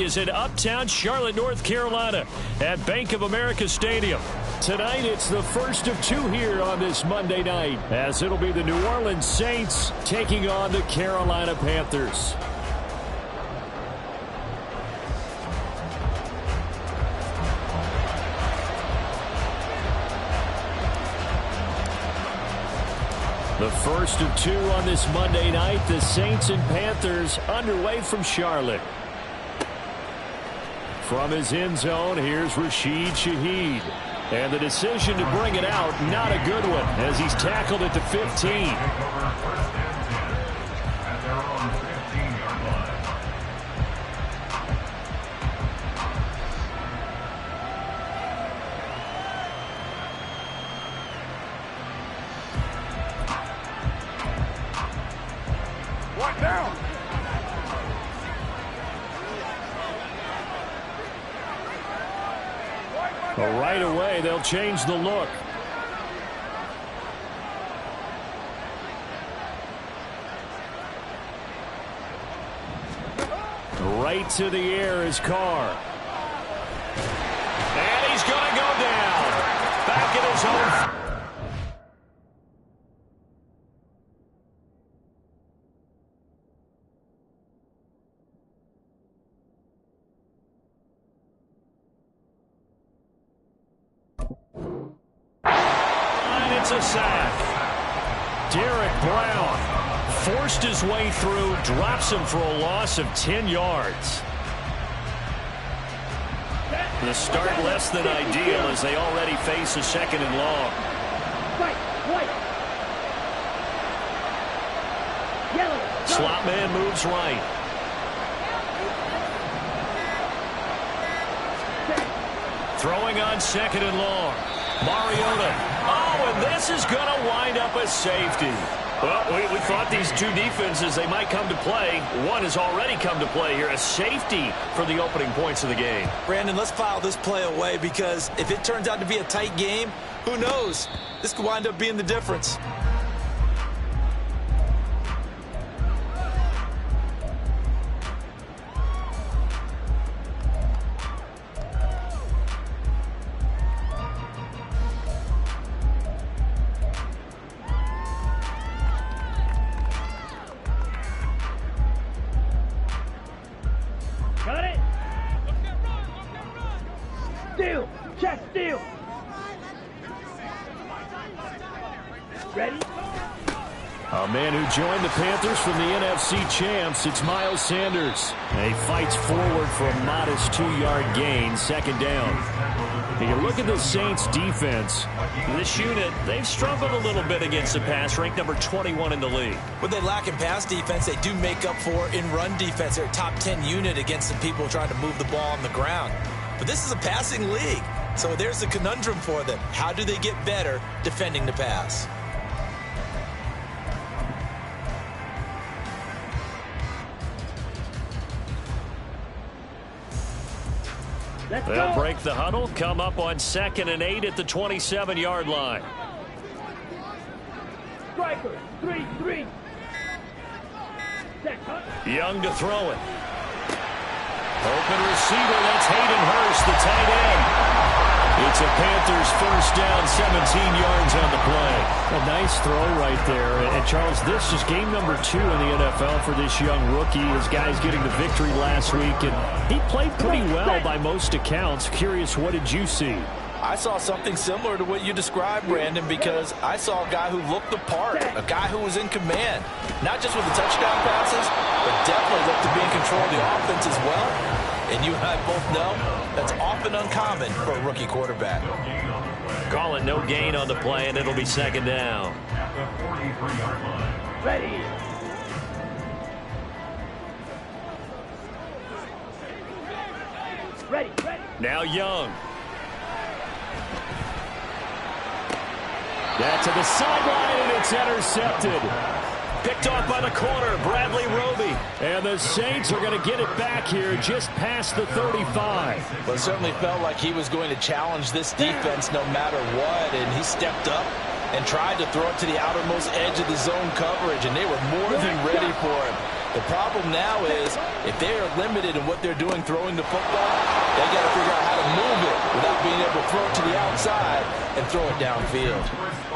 Is in uptown Charlotte, North Carolina at Bank of America Stadium. Tonight, it's the first of two here on this Monday night, as it'll be the New Orleans Saints taking on the Carolina Panthers. The first of two on this Monday night, the Saints and Panthers underway from Charlotte. From his end zone, here's Rashid Shaheed. And the decision to bring it out, not a good one, as he's tackled at the 15. What now? Right away, they'll change the look. Right to the air is Carr. And he's going to go down. Back in his own. It's a sack. Derek Brown forced his way through, drops him for a loss of 10 yards. The start less than ideal as they already face a second and long. Slot man moves right. Throwing on second and long. Mariota. Oh, and this is going to wind up a safety. Well, we thought these two defenses, they might come to play. One has already come to play here. A safety for the opening points of the game. Brandon, let's file this play away because if it turns out to be a tight game, who knows? This could wind up being the difference. A man who joined the Panthers from the NFC champs, it's Miles Sanders. And he fights forward for a modest 2-yard gain, second down. And you look at the Saints defense. This unit, they've struggled a little bit against the pass, ranked number 21 in the league. What they lack in pass defense, they do make up for in run defense. They're a top 10 unit against the people trying to move the ball on the ground. But this is a passing league, so there's a conundrum for them. How do they get better defending the pass? They'll break the huddle, come up on 2nd and 8 at the 27-yard line. Striker, 3-3. Young to throw it. Open receiver, that's Hayden Hurst, the tight end. It's a Panthers first down, 17 yards on the play. A nice throw right there. And Charles, this is game number 2 in the NFL for this young rookie. His guys getting the victory last week, and he played pretty well by most accounts. Curious, what did you see? I saw something similar to what you described, Brandon, because I saw a guy who looked the part, a guy who was in command, not just with the touchdown passes, but definitely looked to be in control of the offense as well. And you and I both know that's often uncommon for a rookie quarterback. Call it no gain on the play, and it'll be second down. Ready. Ready. Now Young. That to the sideline, and it's intercepted. Picked off by the corner, Bradley Roby. And the Saints are going to get it back here just past the 35. Well, it certainly felt like he was going to challenge this defense no matter what, and he stepped up and tried to throw it to the outermost edge of the zone coverage, and they were more than ready for him. The problem now is if they are limited in what they're doing throwing the football, they got to figure out how to move it without being able to throw it to the outside and throw it downfield.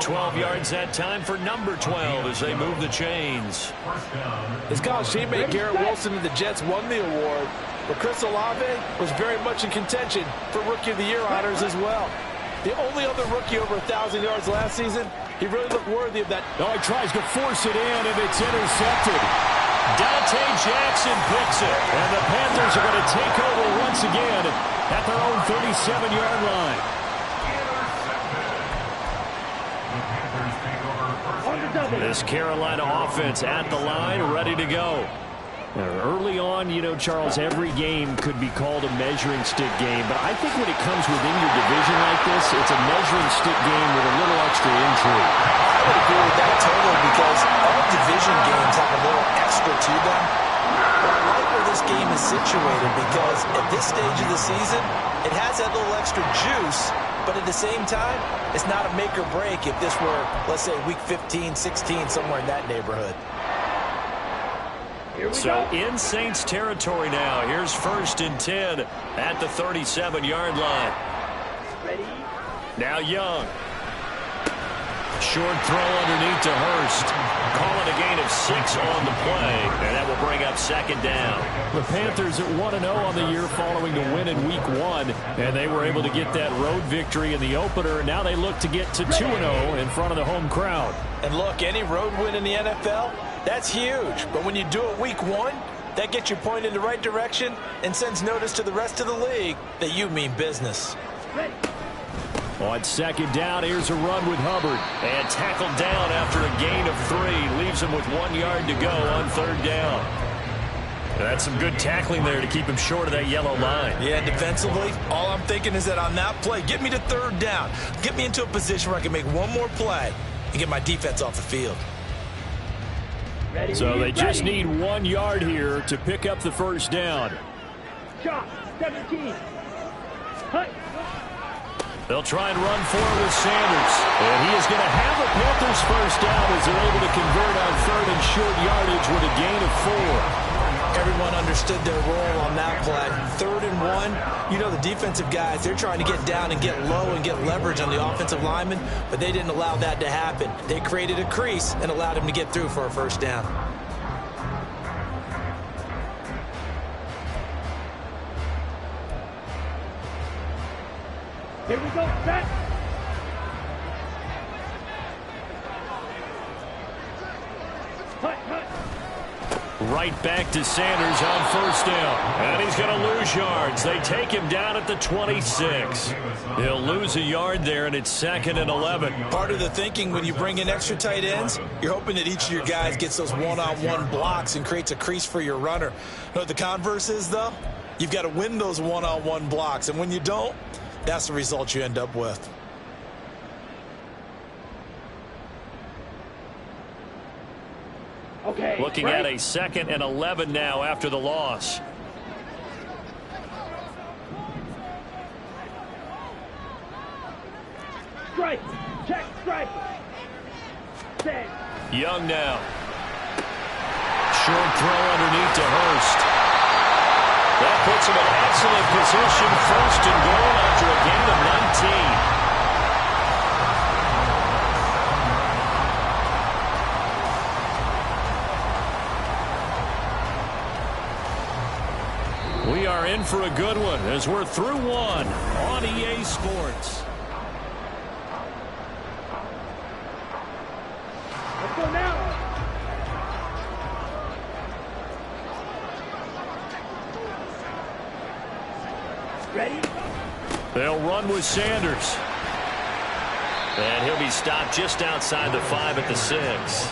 12 yards that time for number 12 as they move the chains. His college teammate Garrett Wilson and the Jets won the award, but Chris Olave was very much in contention for Rookie of the Year honors as well. The only other rookie over 1,000 yards last season, he really looked worthy of that. Oh, he tries to force it in, and it's intercepted. Dante Jackson picks it, and the Panthers are going to take over once again at their own 37-yard line. This Carolina offense at the line, ready to go. Early on, you know, Charles, every game could be called a measuring stick game, but I think when it comes within your division like this, it's a measuring stick game with a little extra intrigue. I would agree with that totally because all division games have a little extra to them. But I like where this game is situated because at this stage of the season, it has that little extra juice, but at the same time, it's not a make or break if this were, let's say, week 15, 16, somewhere in that neighborhood. So in Saints territory now. Here's 1st and 10 at the 37-yard line. Ready? Now Young. Short throw underneath to Hurst. Calling a gain of 6 on the play. And that will bring up 2nd down. The Panthers at 1-0 on the year following the win in week 1. And they were able to get that road victory in the opener. And now they look to get to 2-0 in front of the home crowd. And look, any road win in the NFL, that's huge. But when you do it week 1, that gets you pointed in the right direction and sends notice to the rest of the league that you mean business. Ready? On 2nd down, here's a run with Hubbard. And tackled down after a gain of 3. Leaves him with 1 yard to go on 3rd down. That's some good tackling there to keep him short of that yellow line. Yeah, defensively, all I'm thinking is that on that play, get me to 3rd down. Get me into a position where I can make one more play and get my defense off the field. Ready? So they just Ready. need 1 yard here to pick up the 1st down. Shot. 17. Hut. They'll try and run for it with Sanders. And he is going to have a Panthers 1st down as they're able to convert on 3rd and short yardage with a gain of 4. Everyone understood their role on that play. 3rd and 1, you know the defensive guys, they're trying to get down and get low and get leverage on the offensive lineman, but they didn't allow that to happen. They created a crease and allowed him to get through for a 1st down. Here we go. Set. Hut, hut. Right back to Sanders on 1st down. And he's going to lose yards. They take him down at the 26. He'll lose a yard there, and it's 2nd and 11. Part of the thinking when you bring in extra tight ends, you're hoping that each of your guys gets those one-on-one blocks and creates a crease for your runner. You know what the converse is, though? You've got to win those one-on-one blocks, and when you don't, that's the result you end up with. Okay. Looking at a 2nd and 11 now after the loss. Strike. Check. Strike. Set. Young now. Short throw underneath to Hurst. That puts him in excellent position. 1st and goal after a gain of 19. We are in for a good one as we're through 1 on EA Sports. Let's go now. Ready? They'll run with Sanders. And he'll be stopped just outside the 5 at the 6.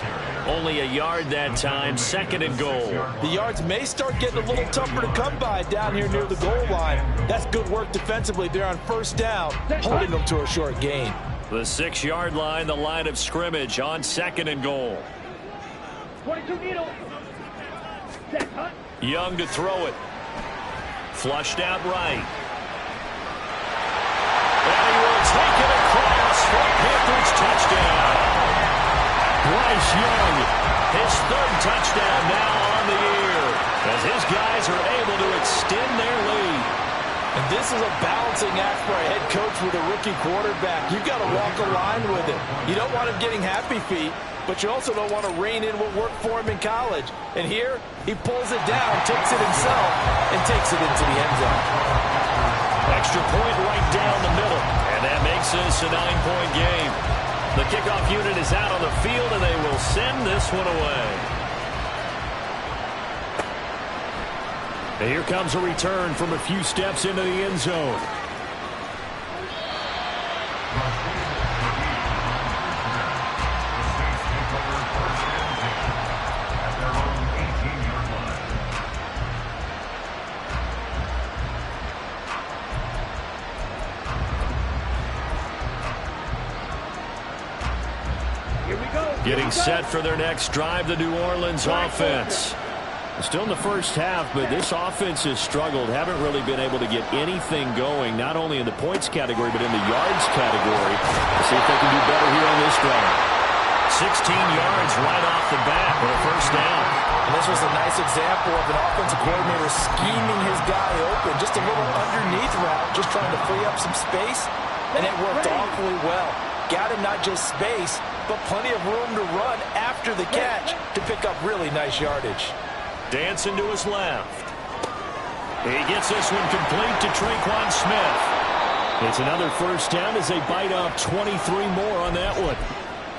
Only a yard that time, 2nd and goal. The yards may start getting a little tougher to come by down here near the goal line. That's good work defensively there on 1st down, holding them to a short gain. The 6-yard line, the line of scrimmage on 2nd and goal. 22 needle. Set. Hut. Young to throw it. Flushed out right. And he will take it across for a Panthers touchdown. Bryce Young, his 3rd touchdown now on the year. as his guys are able to extend their lead. And this is a balancing act for a head coach with a rookie quarterback. You've got to walk a line with it. You don't want him getting happy feet, but you also don't want to rein in what worked for him in college. And here, he pulls it down, takes it himself, and takes it into the end zone. Extra point right down the middle, and that makes this a 9-point game. The kickoff unit is out on the field, and they will send this one away. And here comes a return from a few steps into the end zone. Getting set for their next drive, the New Orleans offense. Still in the first half, but this offense has struggled. Haven't really been able to get anything going, not only in the points category, but in the yards category. Let's see if they can do better here on this drive. 16 yards right off the bat for a first down. And this was a nice example of an offensive coordinator scheming his guy open. Just a little underneath route, just trying to free up some space, and it worked awfully well. Got him not just space, but plenty of room to run after the catch to pick up really nice yardage. Dancing to his left. He gets this one complete to Traquan Smith. It's another first down as they bite off 23 more on that one.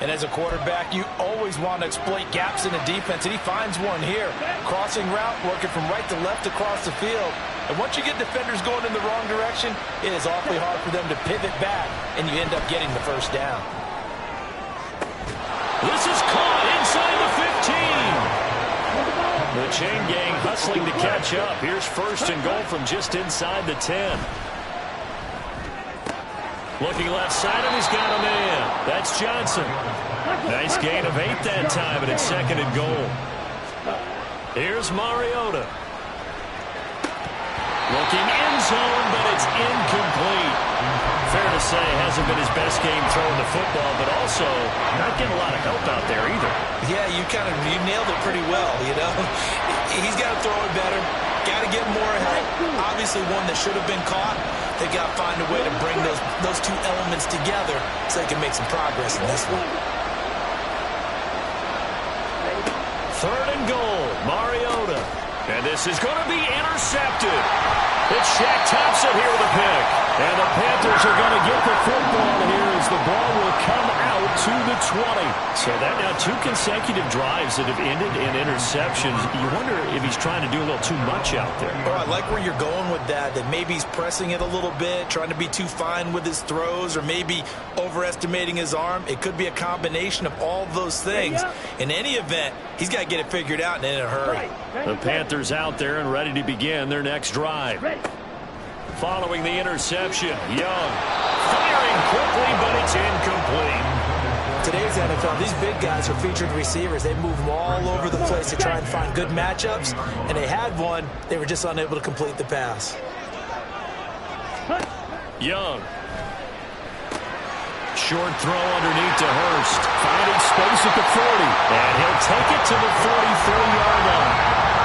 And as a quarterback, you always want to exploit gaps in the defense, and he finds one here. Crossing route, working from right to left across the field. And once you get defenders going in the wrong direction, it is awfully hard for them to pivot back, and you end up getting the first down. This is caught inside the 15. The chain gang hustling to catch up. Here's first and goal from just inside the 10. Looking left side, and he's got a man. That's Johnson. Nice gain of 8 that time, and it's second and goal. Here's Mariota. Looking end zone, but it's incomplete. Fair to say, hasn't been his best game throwing the football, but also not getting a lot of help out there either. Yeah, you nailed it pretty well, you know. He's got to throw it better. Got to get more help. Obviously one that should have been caught. They got to find a way to bring those two elements together so they can make some progress in this one. Third and goal, Mariota. And this is going to be intercepted. It's Shaq Thompson here with a pick. And the Panthers are going to get the football here as the ball will come out to the 20. So that now 2 consecutive drives that have ended in interceptions. You wonder if he's trying to do a little too much out there. Oh, I like where you're going with that maybe he's pressing it a little bit, trying to be too fine with his throws, or maybe overestimating his arm. It could be a combination of all those things. In any event, he's got to get it figured out and in a hurry. The Panthers out there and ready to begin their next drive. Following the interception, Young firing quickly, but it's incomplete. Today's NFL, these big guys are featured receivers. They move them all over the place to try and find good matchups, and they had one. They were just unable to complete the pass. Young. Short throw underneath to Hurst. Finding space at the 40. And he'll take it to the 43-yard line.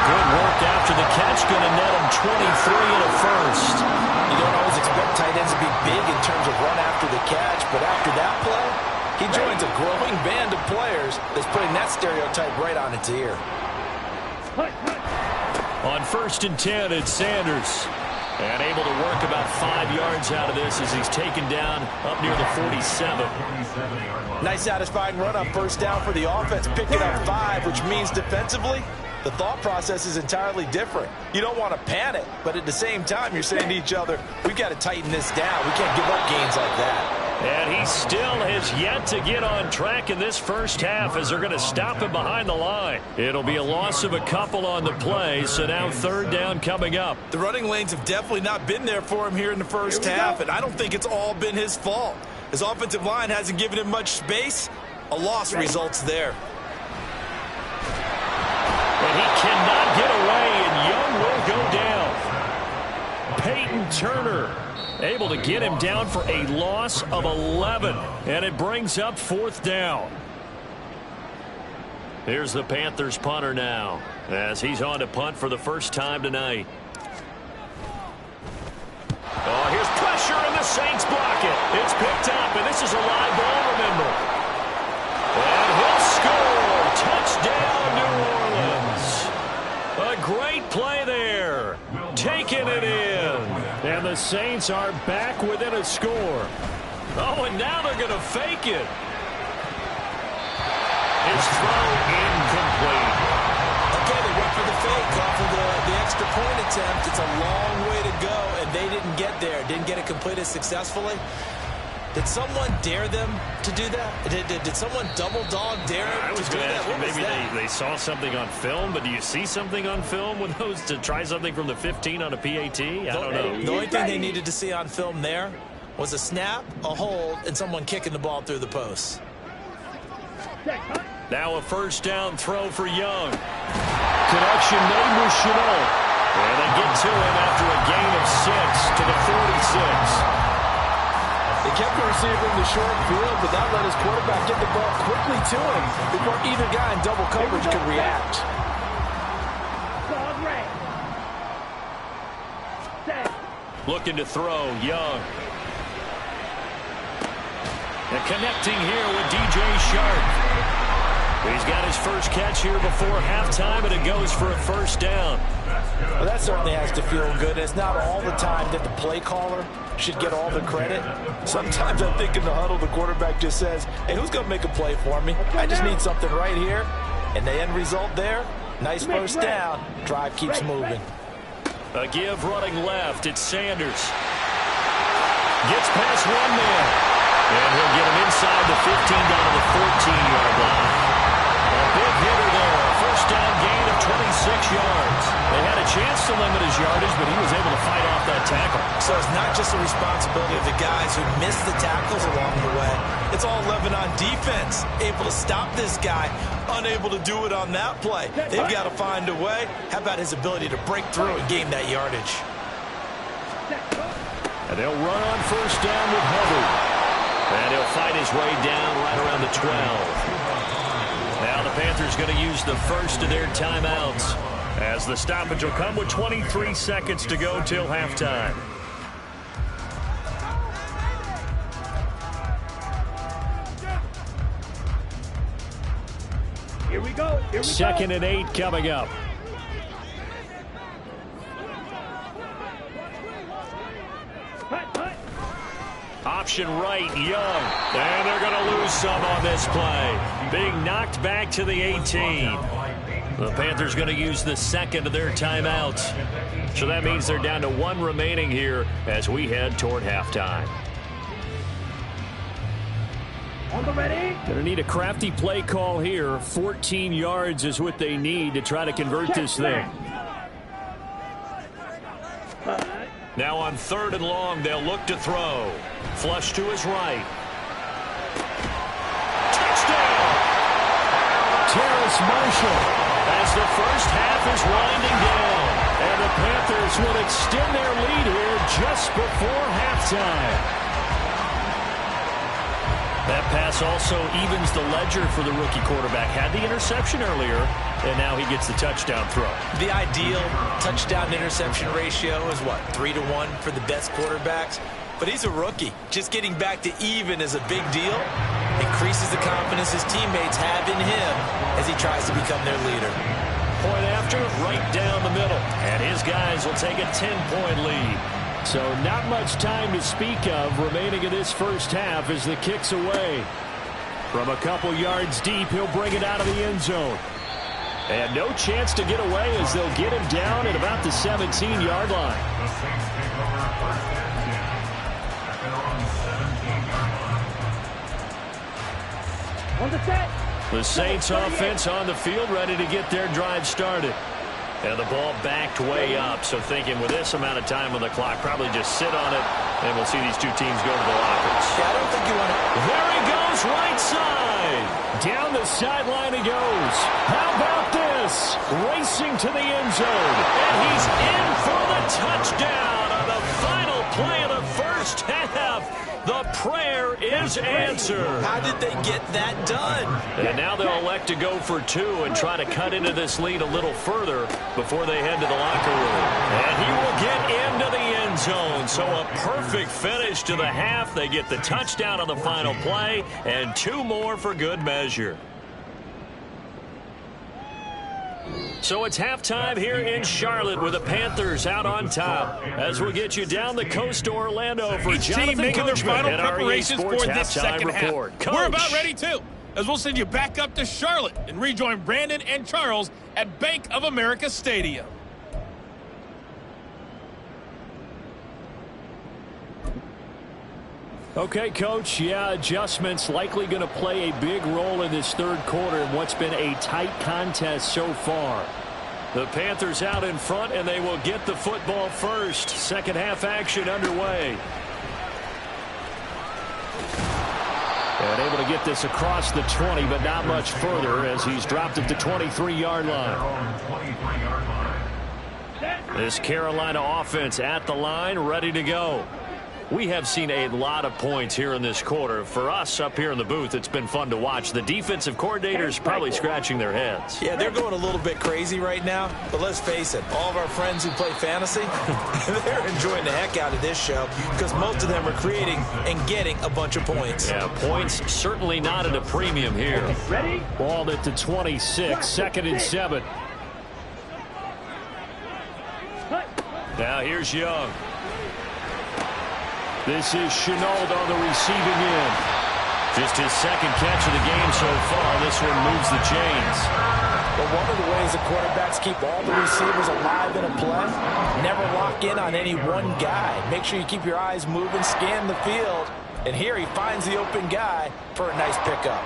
Good work after the catch. Going to net him 23 and a first. You don't always expect tight ends to be big in terms of run after the catch, but after that play, he joins a growing band of players that's putting that stereotype right on its ear. On first and 10, it's Sanders. And able to work about 5 yards out of this as he's taken down up near the 47. Nice satisfying run on first down for the offense, picking up 5, which means defensively, the thought process is entirely different. You don't want to panic, but at the same time, you're saying to each other, we've got to tighten this down. We can't give up gains like that. And he still has yet to get on track in this first half as they're going to stop him behind the line. It'll be a loss of a couple on the play, so now third down coming up. The running lanes have definitely not been there for him here in the first half, and I don't think it's all been his fault. His offensive line hasn't given him much space. A loss results there. And he cannot get away, and Young will go down. Peyton Turner able to get him down for a loss of 11. And it brings up fourth down. Here's the Panthers punter now. As he's on to punt for the first time tonight. Oh, here's pressure, and the Saints block it. It's picked up, and this is a live ball, remember. And he'll score. Touchdown, New Orleans. A great play there. Taking it in. And the Saints are back within a score. Oh, and now they're going to fake it. His throw incomplete. Okay, they went for the fake off of the extra point attempt. It's a long way to go, and they didn't get there. Didn't get it completed successfully. Did someone dare them to do that? Did someone double dog dare them to do that? What was maybe that? they saw something on film, but do you see something on film with those to try something from the 15 on a PAT? I don't know. The only thing they needed to see on film there was a snap, a hold, and someone kicking the ball through the post. Now a first down throw for Young. Connection made with Chenault. And they get to him after a gain of 6 to the 46. They kept the receiver in the short field, but that let his quarterback get the ball quickly to him before either guy in double coverage could react. Looking to throw, Young. And connecting here with DJ Shark. He's got his first catch here before halftime, and it goes for a first down. Well, that certainly has to feel good. It's not all the time that the play caller should get all the credit. Sometimes I think in the huddle, the quarterback just says, hey, who's going to make a play for me? I just need something right here. And the end result there, nice first down. Drive keeps moving. A give running left. It's Sanders. Gets past one man. And he'll get him inside the 15 down to the 14-yard line. A big hitter there. First down gain of 26 yards. They had a chance to limit his yardage, but he was able to fight off that tackle. So it's not just the responsibility of the guys who missed the tackles along the way. It's all 11 on defense. Able to stop this guy. Unable to do it on that play. They've got to find a way. How about his ability to break through and gain that yardage? And they'll run on first down with Hubbard. And he'll fight his way down right around the 12. Now the Panthers going to use the first of their timeouts, as the stoppage will come with 23 seconds to go till halftime. Here we go. Here we Second go. and 8 coming up. Option right, Young. And they're going to lose some on this play. Being knocked back to the 18. The Panthers going to use the second of their timeouts. So that means they're down to one remaining here as we head toward halftime. On the ready. Going to need a crafty play call here. 14 yards is what they need to try to convert this thing. Now on third and long, they'll look to throw. Flush to his right. Touchdown! Terrace Marshall, as the first half is winding down. And the Panthers will extend their lead here just before halftime. That pass also evens the ledger for the rookie quarterback. Had the interception earlier, and now he gets the touchdown throw. The ideal touchdown-interception ratio is what, 3-1 for the best quarterbacks? But he's a rookie. Just getting back to even is a big deal. Increases the confidence his teammates have in him as he tries to become their leader. Point after, right down the middle. And his guys will take a 10-point lead. So not much time to speak of remaining in this first half as the kick's away. From a couple yards deep, he'll bring it out of the end zone. And no chance to get away as they'll get him down at about the 17-yard line. On the set. The Saints offense on the field ready to get their drive started. And the ball backed way up, so thinking with this amount of time on the clock, probably just sit on it, and we'll see these two teams go to the lockers. Yeah, I don't think you want to. There he goes, right side. Down the sideline he goes. How about this? Racing to the end zone. And he's in for the touchdown on the final play of the first half. The prayer is answered. How did they get that done? And now they'll elect to go for 2 and try to cut into this lead a little further before they head to the locker room. And he will get into the end zone. So a perfect finish to the half. They get the touchdown on the final play, and 2 more for good measure. So it's halftime here in Charlotte with the Panthers out on top. As we get you down the coast to Orlando for Each Jonathan team making their Coachman final at our EA preparations Sports for this halftime second report. half. Coach. We're about ready too, as we'll send you back up to Charlotte and rejoin Brandon and Charles at Bank of America Stadium. Okay, Coach, yeah, adjustments likely going to play a big role in this third quarter in what's been a tight contest so far. The Panthers out in front, and they will get the football first. Second half action underway. And able to get this across the 20, but not much further as he's dropped at the 23-yard line. This Carolina offense at the line, ready to go. We have seen a lot of points here in this quarter. For us up here in the booth, it's been fun to watch. The defensive coordinators probably scratching their heads. Yeah, they're going a little bit crazy right now, but let's face it, all of our friends who play fantasy, they're enjoying the heck out of this show because most of them are creating and getting a bunch of points. Yeah, points certainly not at a premium here. Ready? Ball at the 26, 2nd and 7. Now here's Young. This is Chenault on the receiving end. Just his second catch of the game so far. This one moves the chains. But one of the ways the quarterbacks keep all the receivers alive in a play, never lock in on any one guy. Make sure you keep your eyes moving, scan the field. And here he finds the open guy for a nice pickup.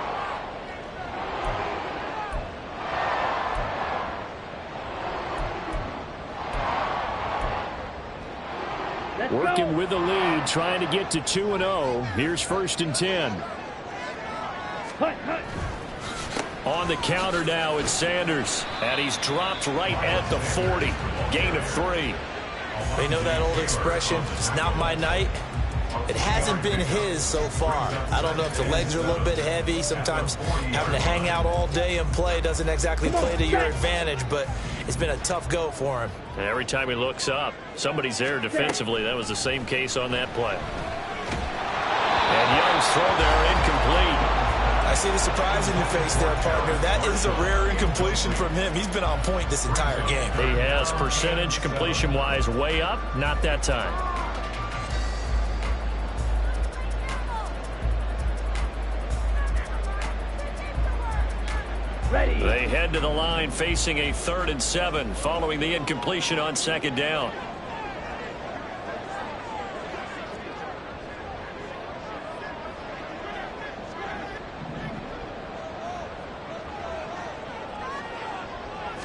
Working with the lead, trying to get to 2-0. Here's 1st and 10. On the counter now, it's Sanders. And he's dropped right at the 40. Gain of 3. They know that old expression, it's not my night. It hasn't been his so far. I don't know if the legs are a little bit heavy. Sometimes having to hang out all day and play doesn't exactly play to your advantage, but it's been a tough go for him. And every time he looks up, somebody's there defensively. That was the same case on that play. And Young's throw there incomplete. I see the surprise in your face there, partner. That is a rare incompletion from him. He's been on point this entire game. He has percentage completion-wise way up. Not that time. Ready. They head to the line facing a 3rd and 7 following the incompletion on 2nd down.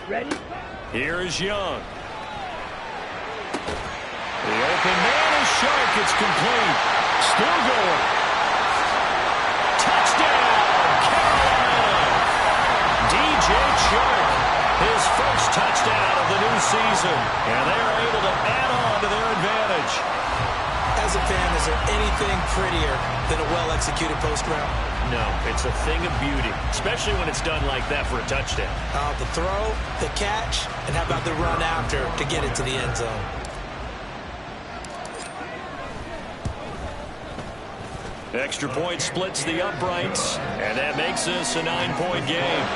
Ready. Here is Young. The open man is Shark. It's complete. Still going. Touchdown, Carolina. DJ Shark, his first touchdown of the new season. And they're able to add on to their advantage. As a fan, is there anything prettier than a well-executed post route? No, it's a thing of beauty, especially when it's done like that for a touchdown. The throw, the catch, and how about the run after to get it to the end zone? Extra point splits the uprights, and that makes this a 9-point game.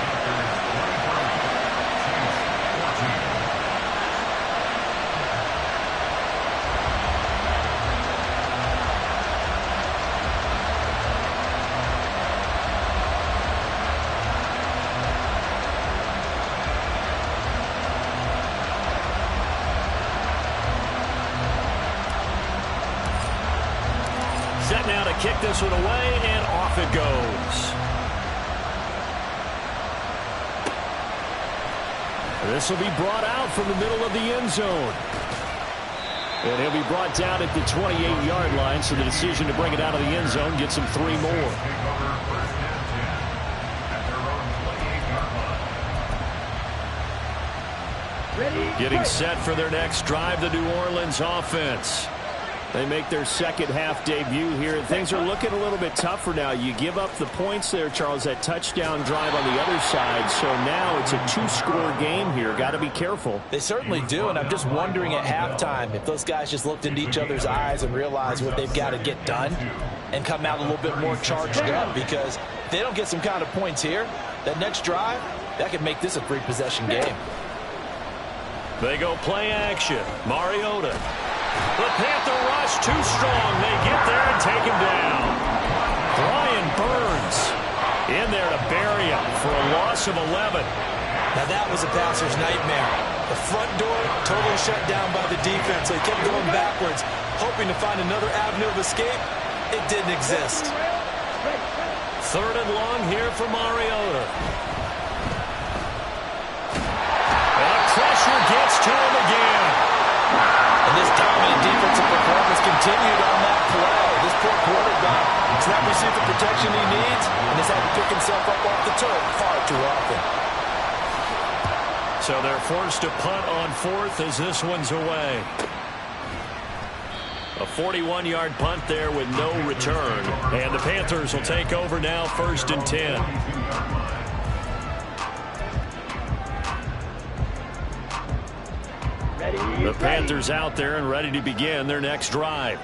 Set now to kick this one away, and off it goes. This will be brought out from the middle of the end zone. And he'll be brought down at the 28-yard line, so the decision to bring it out of the end zone gets him 3 more. Ready. Getting set for their next drive, the New Orleans offense. They make their second half debut here, and things are looking a little bit tougher now. You give up the points there, Charles, that touchdown drive on the other side, so now it's a 2-score game here. Got to be careful. They certainly do, and I'm just wondering at halftime if those guys just looked into each other's eyes and realized what they've got to get done and come out a little bit more charged up, because if they don't get some kind of points here, that next drive, that could make this a 3-possession game. They go play action. Mariota. The Panther rush too strong. They get there and take him down. Brian Burns in there to bury him for a loss of 11. Now that was a passer's nightmare. The front door totally shut down by the defense. They kept going backwards, hoping to find another avenue of escape. It didn't exist. 3rd and long here for Mariota. And pressure gets to him again. And this dominant defensive performance continued on that play. This poor quarterback has not received the protection he needs and has had to pick himself up off the turf far too often. So they're forced to punt on 4th as this one's away. A 41-yard punt there with no return. And the Panthers will take over now, 1st and 10. The Panthers out there and ready to begin their next drive.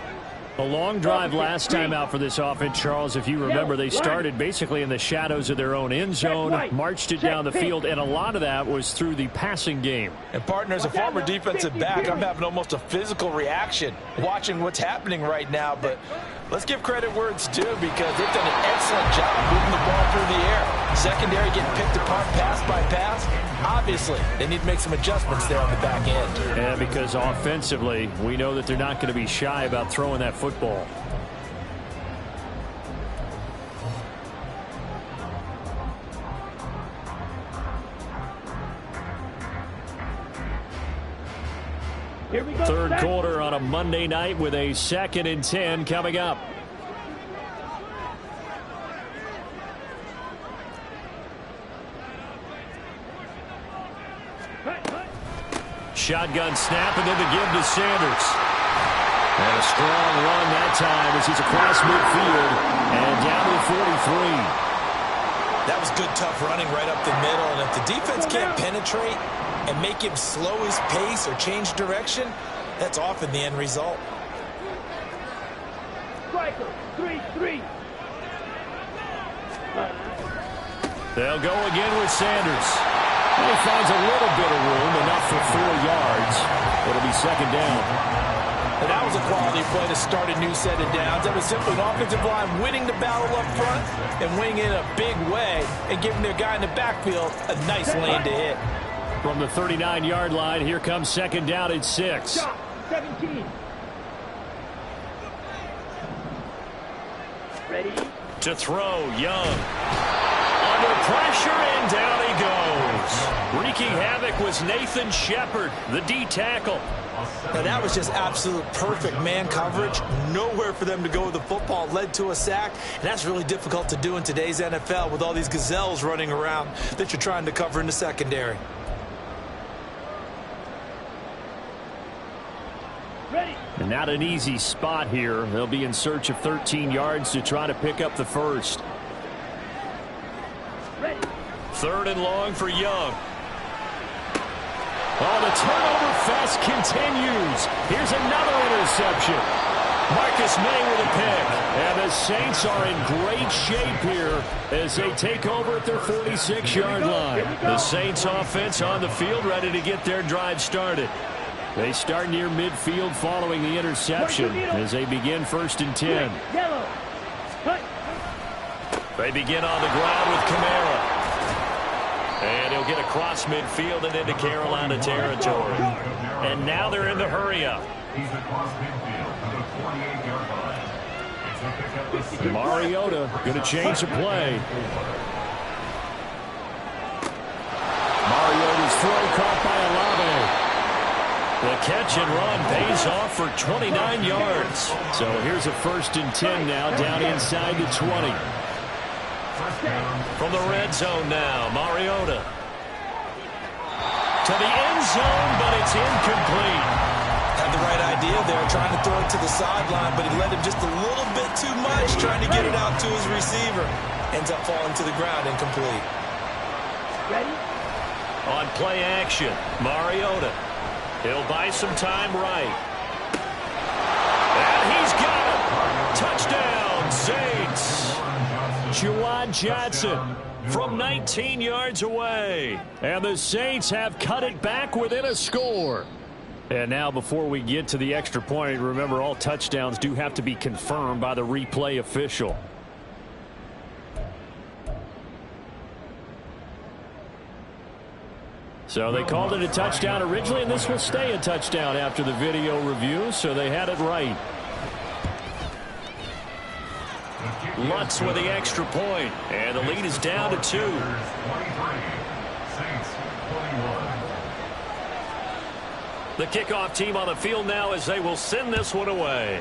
A long drive last time out for this offense, Charles. If you remember, they started basically in the shadows of their own end zone, marched it down the field, and a lot of that was through the passing game. And partner, as a former defensive back, I'm having almost a physical reaction watching what's happening right now. But let's give credit where it's due, because they've done an excellent job moving the ball through the air. Secondary getting picked apart pass by pass. Obviously, they need to make some adjustments there on the back end. Yeah, because offensively, we know that they're not going to be shy about throwing that football. Here we go. 3rd quarter on a Monday night with a 2nd and 10 coming up. Shotgun snap, and then the give to Sanders. And a strong run that time as he's across midfield and down to the 43. That was good, tough running right up the middle. And if the defense can't penetrate and make him slow his pace or change direction, that's often the end result. Striker, 3-3. They'll go again with Sanders. And he finds a little bit of room, enough for 4 yards. It'll be 2nd down. And that was a quality play to start a new set of downs. That was simply an offensive line winning the battle up front and winning in a big way and giving their guy in the backfield a nice lane to hit. From the 39-yard line, here comes 2nd down at 6. 17. Ready? To throw, Young. Under pressure, and down he goes. Wreaking havoc was Nathan Shepard, the D-tackle. Now that was just absolute perfect man coverage. Nowhere for them to go with the football. Led to a sack, and that's really difficult to do in today's NFL with all these gazelles running around that you're trying to cover in the secondary. Ready? And not an easy spot here. They'll be in search of 13 yards to try to pick up the first. Ready? 3rd and long for Young. Oh, the turnover fest continues. Here's another interception. Marcus May with a pick. And the Saints are in great shape here as they take over at their 46-yard line. The Saints offense on the field ready to get their drive started. They start near midfield following the interception as they begin 1st and 10. Yellow. Cut. They begin on the ground with Kamara. And he'll get across midfield and into Carolina territory. And now they're in the hurry-up. Mariota going to change the play. Mariota's throw caught by Olave. The catch and run pays off for 29 yards. So here's a 1st and 10 now down inside the 20. From the red zone now, Mariota. To the end zone, but it's incomplete. Had the right idea there, trying to throw it to the sideline, but he led him just a little bit too much, trying to get it out to his receiver. Ends up falling to the ground, incomplete. Ready? On play action, Mariota. He'll buy some time right. And he's got it. Touchdown, Saints. Juwan Johnson from 19 yards away. And the Saints have cut it back within a score. And now before we get to the extra point, remember all touchdowns do have to be confirmed by the replay official. So they called it a touchdown originally, and this will stay a touchdown after the video review, so they had it right. Lutz with the extra point, and the lead is down to 2. The kickoff team on the field now as they will send this one away.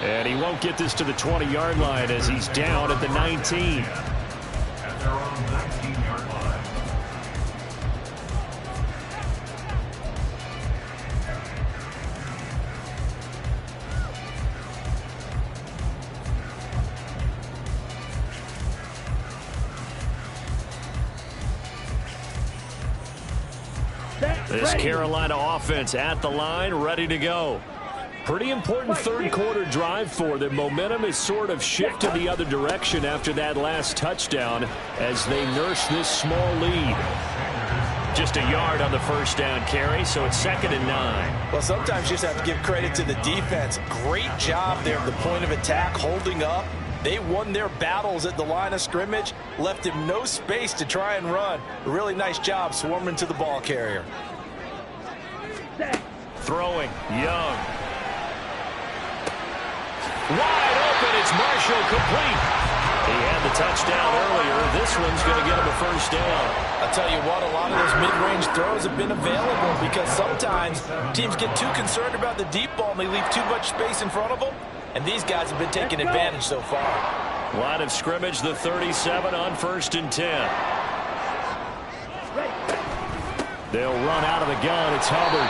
And he won't get this to the 20-yard line as he's down at the 19. At their own 19-yard line. This Carolina offense at the line, ready to go. Pretty important third quarter drive for them. Momentum is sort of shifted the other direction after that last touchdown as they nurse this small lead. Just a yard on the first down carry, so it's 2nd and 9. Well, sometimes you just have to give credit to the defense. Great job there at the point of attack, holding up. They won their battles at the line of scrimmage, left him no space to try and run. A really nice job swarming to the ball carrier. Throwing, Young. Wide open, it's Marshall, complete. He had the touchdown earlier. This one's going to get him a first down. I'll tell you what, a lot of those mid-range throws have been available because sometimes teams get too concerned about the deep ball and they leave too much space in front of them. And these guys have been taking advantage so far. Line of scrimmage, the 37 on 1st and 10. They'll run out of the gun. It's Hubbard.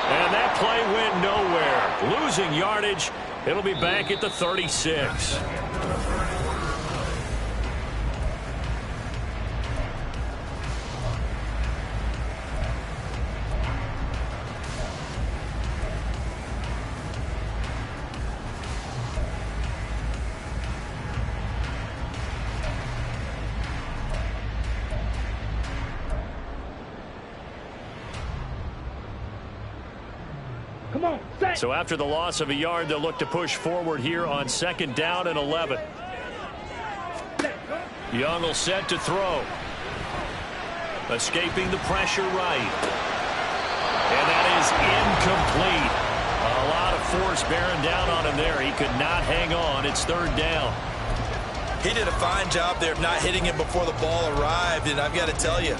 And that play went nowhere. Losing yardage. It'll be back at the 36. Come on, set. So after the loss of a yard, they'll look to push forward here on 2nd down and 11. Young will set to throw. Escaping the pressure right. And that is incomplete. A lot of force bearing down on him there. He could not hang on. It's 3rd down. He did a fine job there of not hitting him before the ball arrived, and I've got to tell you,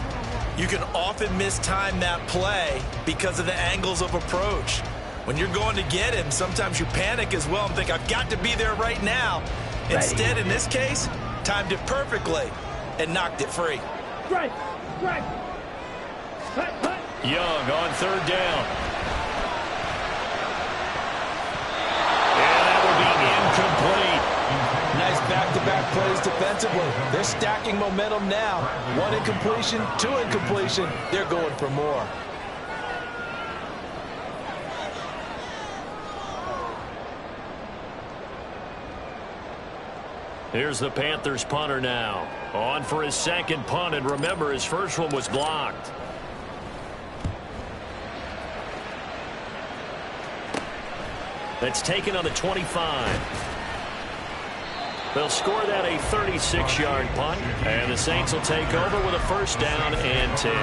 you can often mistime that play because of the angles of approach. When you're going to get him, sometimes you panic as well and think, I've got to be there right now. Instead, in this case, timed it perfectly and knocked it free. Right. Young on 3rd down. And that will be incomplete. Nice back-to-back plays defensively. They're stacking momentum now. 1 incompletion, 2 incompletion. They're going for more. Here's the Panthers punter now. On for his 2nd punt, and remember, his first one was blocked. That's taken on the 25. They'll score that a 36-yard punt, and the Saints will take over with a 1st down and 10.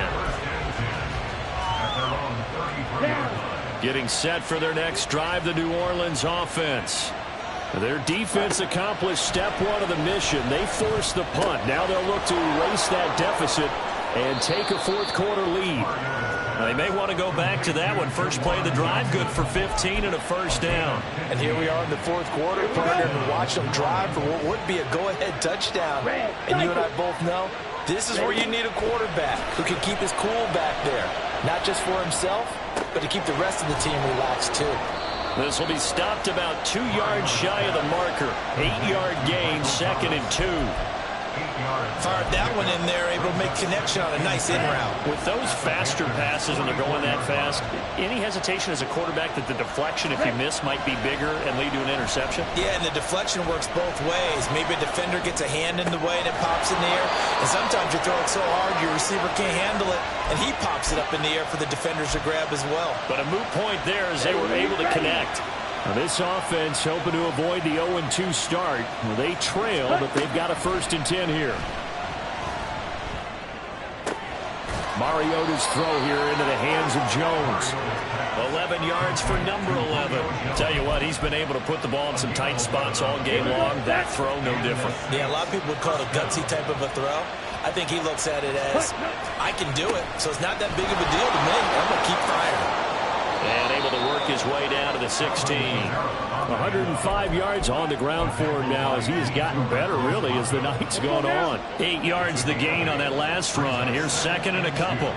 Getting set for their next drive, the New Orleans offense. Their defense accomplished step 1 of the mission. They forced the punt. Now they'll look to erase that deficit and take a 4th quarter lead. Now they may want to go back to that one. First play of the drive, good for 15 and a 1st down. And here we are in the 4th quarter, partner, and watch them drive for what would be a go-ahead touchdown. And you and I both know This is where you need a quarterback who can keep his cool back there. Not just for himself, but to keep the rest of the team relaxed too. This will be stopped about 2 yards shy of the marker. 8-yard gain, 2nd and 2. Fired that one in there, able to make connection on a nice in route. With those faster passes when they're going that fast, any hesitation as a quarterback that the deflection, if you miss, might be bigger and lead to an interception? Yeah, and the deflection works both ways. Maybe a defender gets a hand in the way and it pops in the air. And sometimes you throw it so hard your receiver can't handle it, and he pops it up in the air for the defenders to grab as well. But a moot point there as they were able to connect. Now this offense hoping to avoid the 0-2 start. Well, they trail, but they've got a 1st and 10 here. Mariota's throw here into the hands of Jones. 11 yards for number 11. Tell you what, he's been able to put the ball in some tight spots all game long. That throw, no different. Yeah, a lot of people would call it a gutsy type of a throw. I think he looks at it as, I can do it, so it's not that big of a deal to me. I'm going to keep firing. And able to work his way down to the 16. 105 yards on the ground for him now as he has gotten better, really, as the night's gone on. 8 yards the gain on that last run. Here's 2nd and a couple.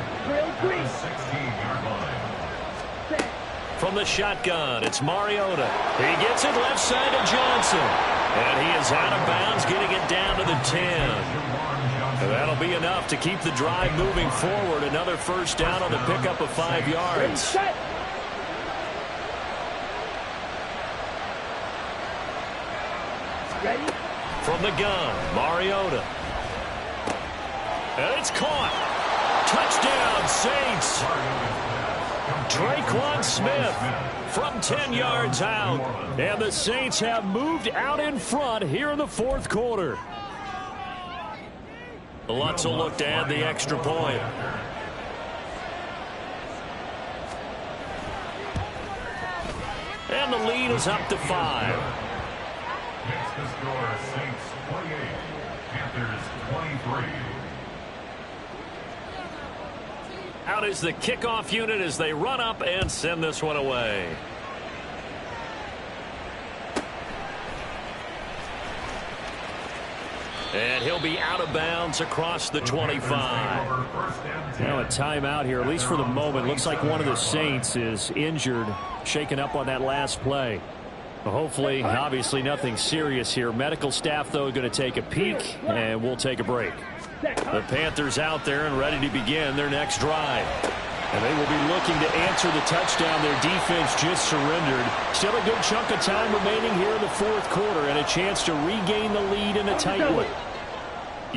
From the shotgun, it's Mariota. He gets it left side to Johnson. And he is out of bounds, getting it down to the 10. That'll be enough to keep the drive moving forward. Another 1st down on the pickup of 5 yards. Ready? From the gun, Mariota. And it's caught. Touchdown, Saints. Traquan Smith from 10 yards out. And the Saints have moved out in front here in the 4th quarter. Lutz will look to add the extra point. And the lead is up to 5. Next to score, Saints 28, Panthers 23. Out is the kickoff unit as they run up and send this one away. And he'll be out of bounds across the 25. Now a timeout here, at least for the moment. Looks like one of the Saints is injured, shaken up on that last play. Hopefully, obviously nothing serious here. Medical staff, though, going to take a peek, and we'll take a break. The Panthers out there and ready to begin their next drive. And they will be looking to answer the touchdown their defense just surrendered. Still a good chunk of time remaining here in the 4th quarter and a chance to regain the lead in a tight one.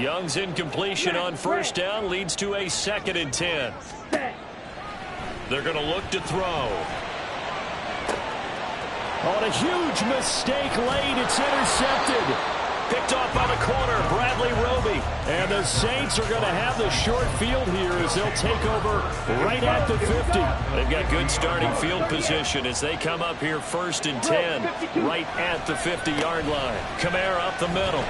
Young's incompletion on 1st down leads to a 2nd and 10. They're going to look to throw. On a huge mistake late, it's intercepted. Picked off by the corner, Bradley Roby. And the Saints are going to have the short field here as they'll take over right at the 50. They've got good starting field position as they come up here 1st and 10, right at the 50-yard line. Kamara up the middle.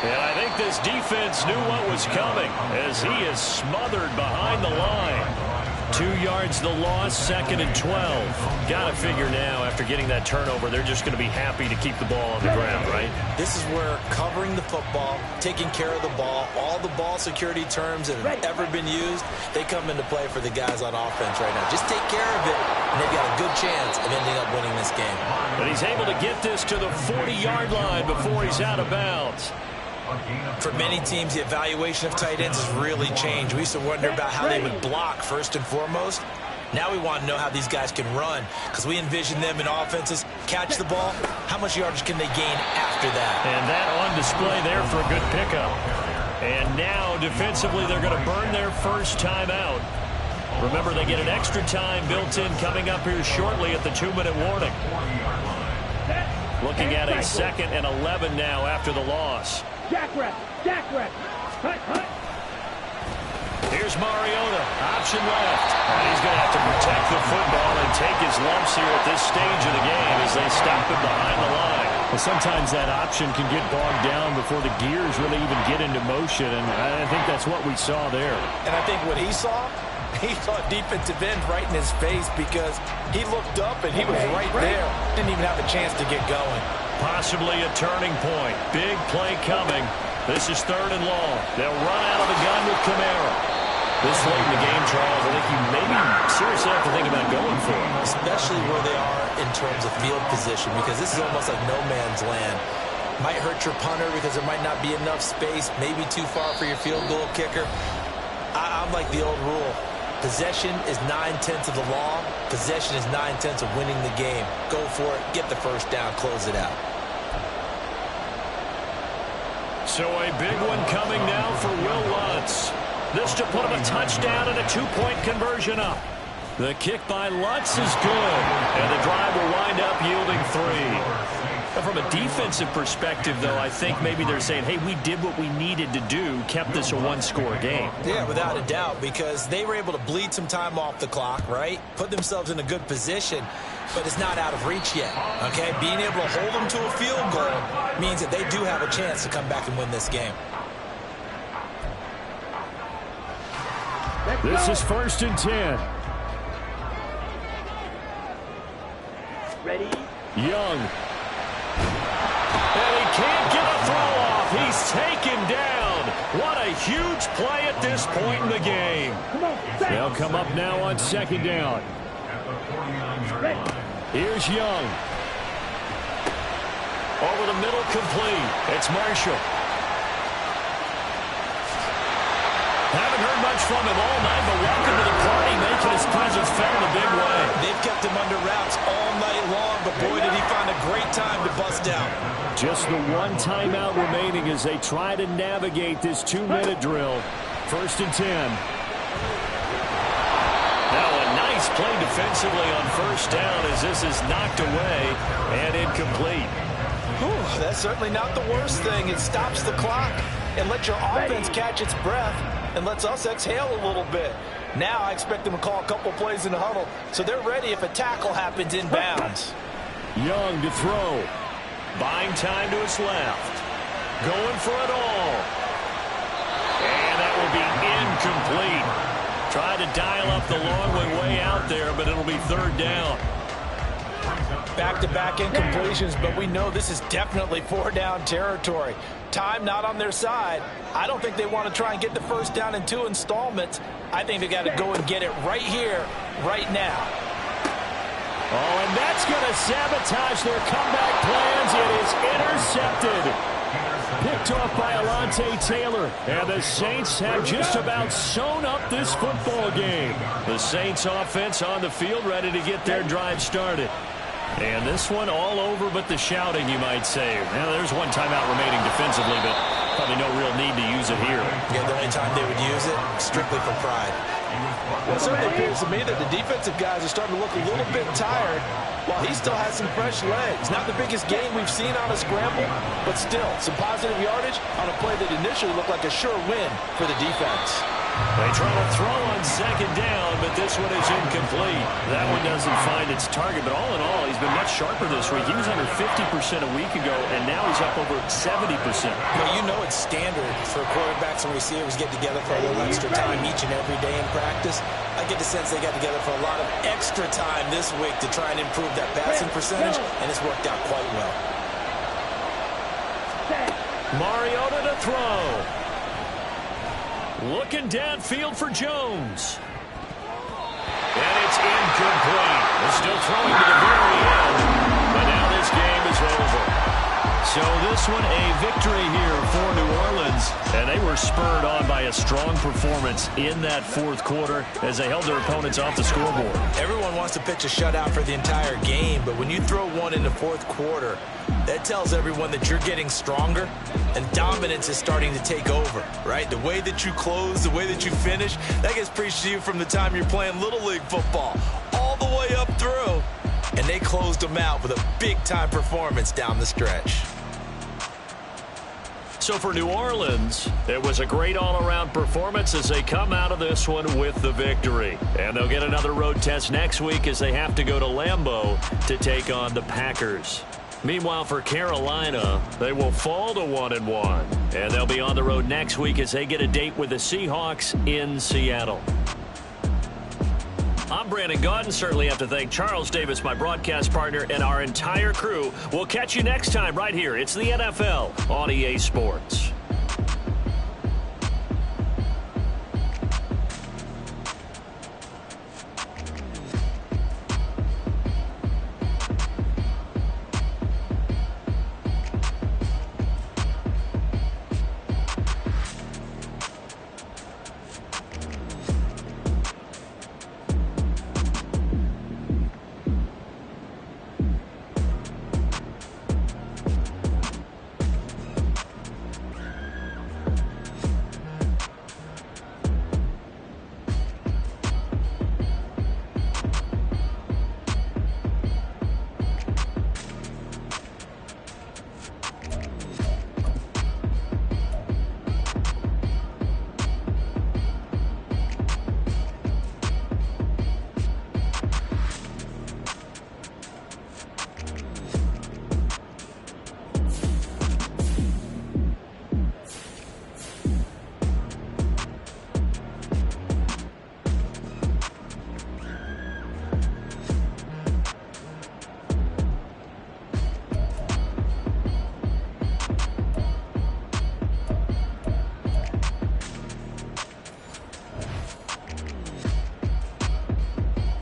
And I think this defense knew what was coming as he is smothered behind the line. 2 yards the loss, 2nd and 12. Got to figure now after getting that turnover, they're just going to be happy to keep the ball on the ground, right? This is where covering the football, taking care of the ball, all the ball security terms that have ever been used, they come into play for the guys on offense right now. Just take care of it, and they've got a good chance of ending up winning this game. But he's able to get this to the 40-yard line before he's out of bounds. For many teams, the evaluation of tight ends has really changed. We used to wonder about how they would block first and foremost. Now we want to know how these guys can run because we envision them in offenses catch the ball. How much yardage can they gain after that? And that on display there for a good pickup. And now defensively they're going to burn their first time out. Remember, they get an extra time built in coming up here shortly at the 2-minute warning. Looking at a 2nd and 11 now after the loss. Jackrabbit, jackrabbit. Hut, hut. Here's Mariota, option left. And he's going to have to protect the football and take his lumps here at this stage of the game as they stop him behind the line. Well, sometimes that option can get bogged down before the gears really even get into motion, and I think that's what we saw there. And I think what he saw a defensive end right in his face because he looked up and he was right there. Didn't even have a chance to get going. Possibly a turning point. Big play coming. This is 3rd and long. They'll run out of the gun with Kamara. This late in the game, Charles, I think you maybe seriously have to think about going for it. Especially where they are in terms of field position, because this is almost like no man's land. Might hurt your punter because there might not be enough space, maybe too far for your field goal kicker. I'm like the old rule. Possession is 9/10 of the law. Possession is 9/10 of winning the game. Go for it. Get the first down. Close it out. So a big one coming now for Will Lutz. This to put him a touchdown and a 2-point conversion up. The kick by Lutz is good, and the drive will wind up yielding 3. Now, from a defensive perspective, though, I think maybe they're saying, hey, we did what we needed to do, kept this a one-score game. Yeah, without a doubt, because they were able to bleed some time off the clock, right? Put themselves in a good position, but it's not out of reach yet, okay? Being able to hold them to a field goal means that they do have a chance to come back and win this game. This is 1st and 10. Ready? Young. And he can't get a throw off. He's taken down. What a huge play at this point in the game. They'll come up now on 2nd down. Here's Young. Over the middle, complete. It's Marshall. Haven't heard much from him all night, but welcome to the party, making his presence felt in a big way. They've kept him under wraps all night long, but boy, did he find a great time to bust out. Just the one timeout remaining as they try to navigate this 2-minute drill. 1st and 10. Now a nice play defensively on 1st down as this is knocked away and incomplete. Whew, that's certainly not the worst thing. It stops the clock and lets your offense catch its breath and lets us exhale a little bit. Now I expect them to call a couple plays in the huddle so they're ready if a tackle happens inbounds. Young to throw. Buying time to his left. Going for it all. And that will be incomplete. Tried to dial up the long way out there, but it'll be 3rd down. Back-to-back incompletions, but we know this is definitely 4-down territory. Time not on their side. I don't think they want to try and get the 1st down in 2 installments. I think they got to go and get it right here, right now. Oh, and that's going to sabotage their comeback plans. It is intercepted. Picked off by Alontae Taylor. And the Saints have just about sewn up this football game. The Saints offense on the field ready to get their drive started. And this one all over but the shouting, you might say. Now, there's one timeout remaining defensively, but probably no real need to use it here. Yeah, the only time they would use it, strictly for pride. Well, it certainly appears to me that the defensive guys are starting to look a little bit tired while he still has some fresh legs. Not the biggest game we've seen on a scramble, but still some positive yardage on a play that initially looked like a sure win for the defense. They try to throw on 2nd down, but this one is incomplete. That one doesn't find its target, but all in all, he's been much sharper this week. He was under 50% a week ago, and now he's up over 70%. Well, you know it's standard for quarterbacks and receivers get together for a little extra time each and every day in practice. I get the sense they got together for a lot of extra time this week to try and improve that passing percentage, and it's worked out quite well. Mariota to throw. Looking downfield for Jones. And it's incomplete. They're still throwing to the very end. But now this game is over. So this one a victory here for New Orleans. And they were spurred on by a strong performance in that 4th quarter as they held their opponents off the scoreboard. Everyone wants to pitch a shutout for the entire game, but when you throw one in the 4th quarter, that tells everyone that you're getting stronger and dominance is starting to take over, right? The way that you close, the way that you finish, that gets preached to you from the time you're playing Little League football all the way up through. And they closed them out with a big-time performance down the stretch. So for New Orleans, it was a great all-around performance as they come out of this one with the victory. And they'll get another road test next week as they have to go to Lambeau to take on the Packers. Meanwhile, for Carolina, they will fall to 1-1. And they'll be on the road next week as they get a date with the Seahawks in Seattle. I'm Brandon Gaudin. Certainly have to thank Charles Davis, my broadcast partner, and our entire crew. We'll catch you next time right here. It's the NFL on EA Sports.